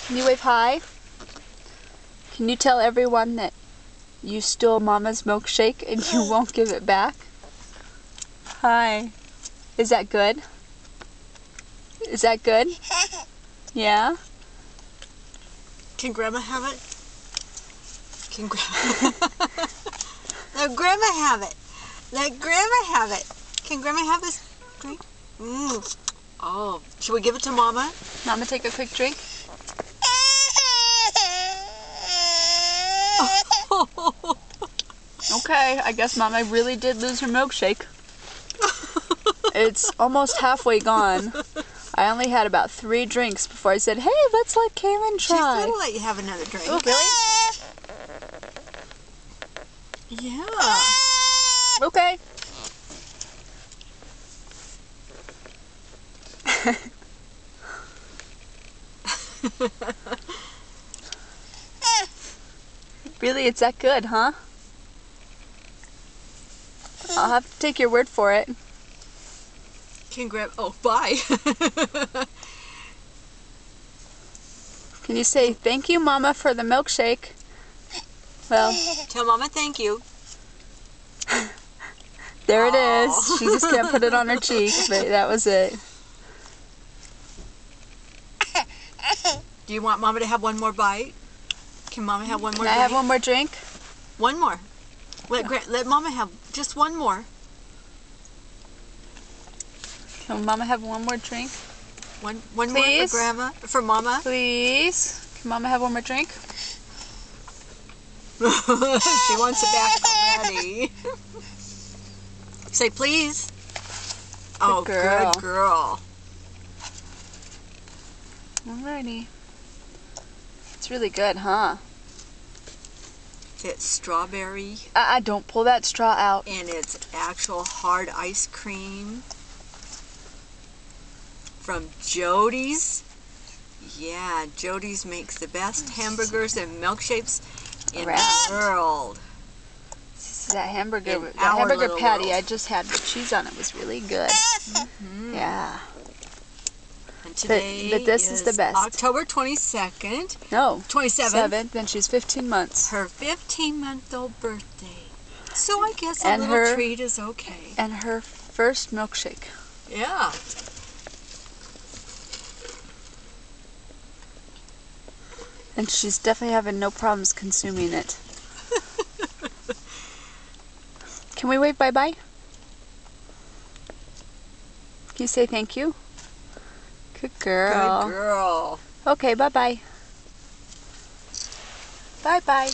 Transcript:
Can you wave hi? Can you tell everyone that you stole Mama's milkshake and you won't give it back? Hi. Is that good? Is that good? Yeah? Can Grandma have it? Can Grandma... Let Grandma have it. Let Grandma have it. Can Grandma have this drink? Oh, should we give it to Mama? Mama, take a quick drink. Okay, I guess Mama really did lose her milkshake. It's almost halfway gone. I only had about 3 drinks before I said, hey, let's let Kaylin try. She's going to let you have another drink. Oh, really? Yeah. Okay. Really, it's that good, huh? I'll have to take your word for it. Can grab... Oh, bye. Can you say, thank you, Mama, for the milkshake? Well... Tell Mama thank you. There it is. She just can't put it on her cheek, but that was it. Do you want Mama to have one more bite? Can Mama have one more Can I drink? have one more drink? One more. Let Mama have just one more. Can Mama have one more drink? One more Please? for Grandma, for Mama. Please? Can Mama have one more drink? She wants it back already. Say please. Oh, girl. good girl. Alrighty. It's really good, huh? It's strawberry. Don't pull that straw out. And it's actual hard ice cream from Jody's. Yeah, Jody's makes the best hamburgers and milkshapes in the world. This is that hamburger In our little patty world. I just had with cheese on it was really good. Yeah. And today but this is the best. October 22nd. No. 27th. 7th, and she's 15 months. Her 15-month-old birthday. So I guess a And little treat is okay. And her first milkshake. Yeah. And she's definitely having no problems consuming it. Can we wave bye-bye? Can you say thank you? Good girl. Good girl. Okay, bye-bye. Bye-bye.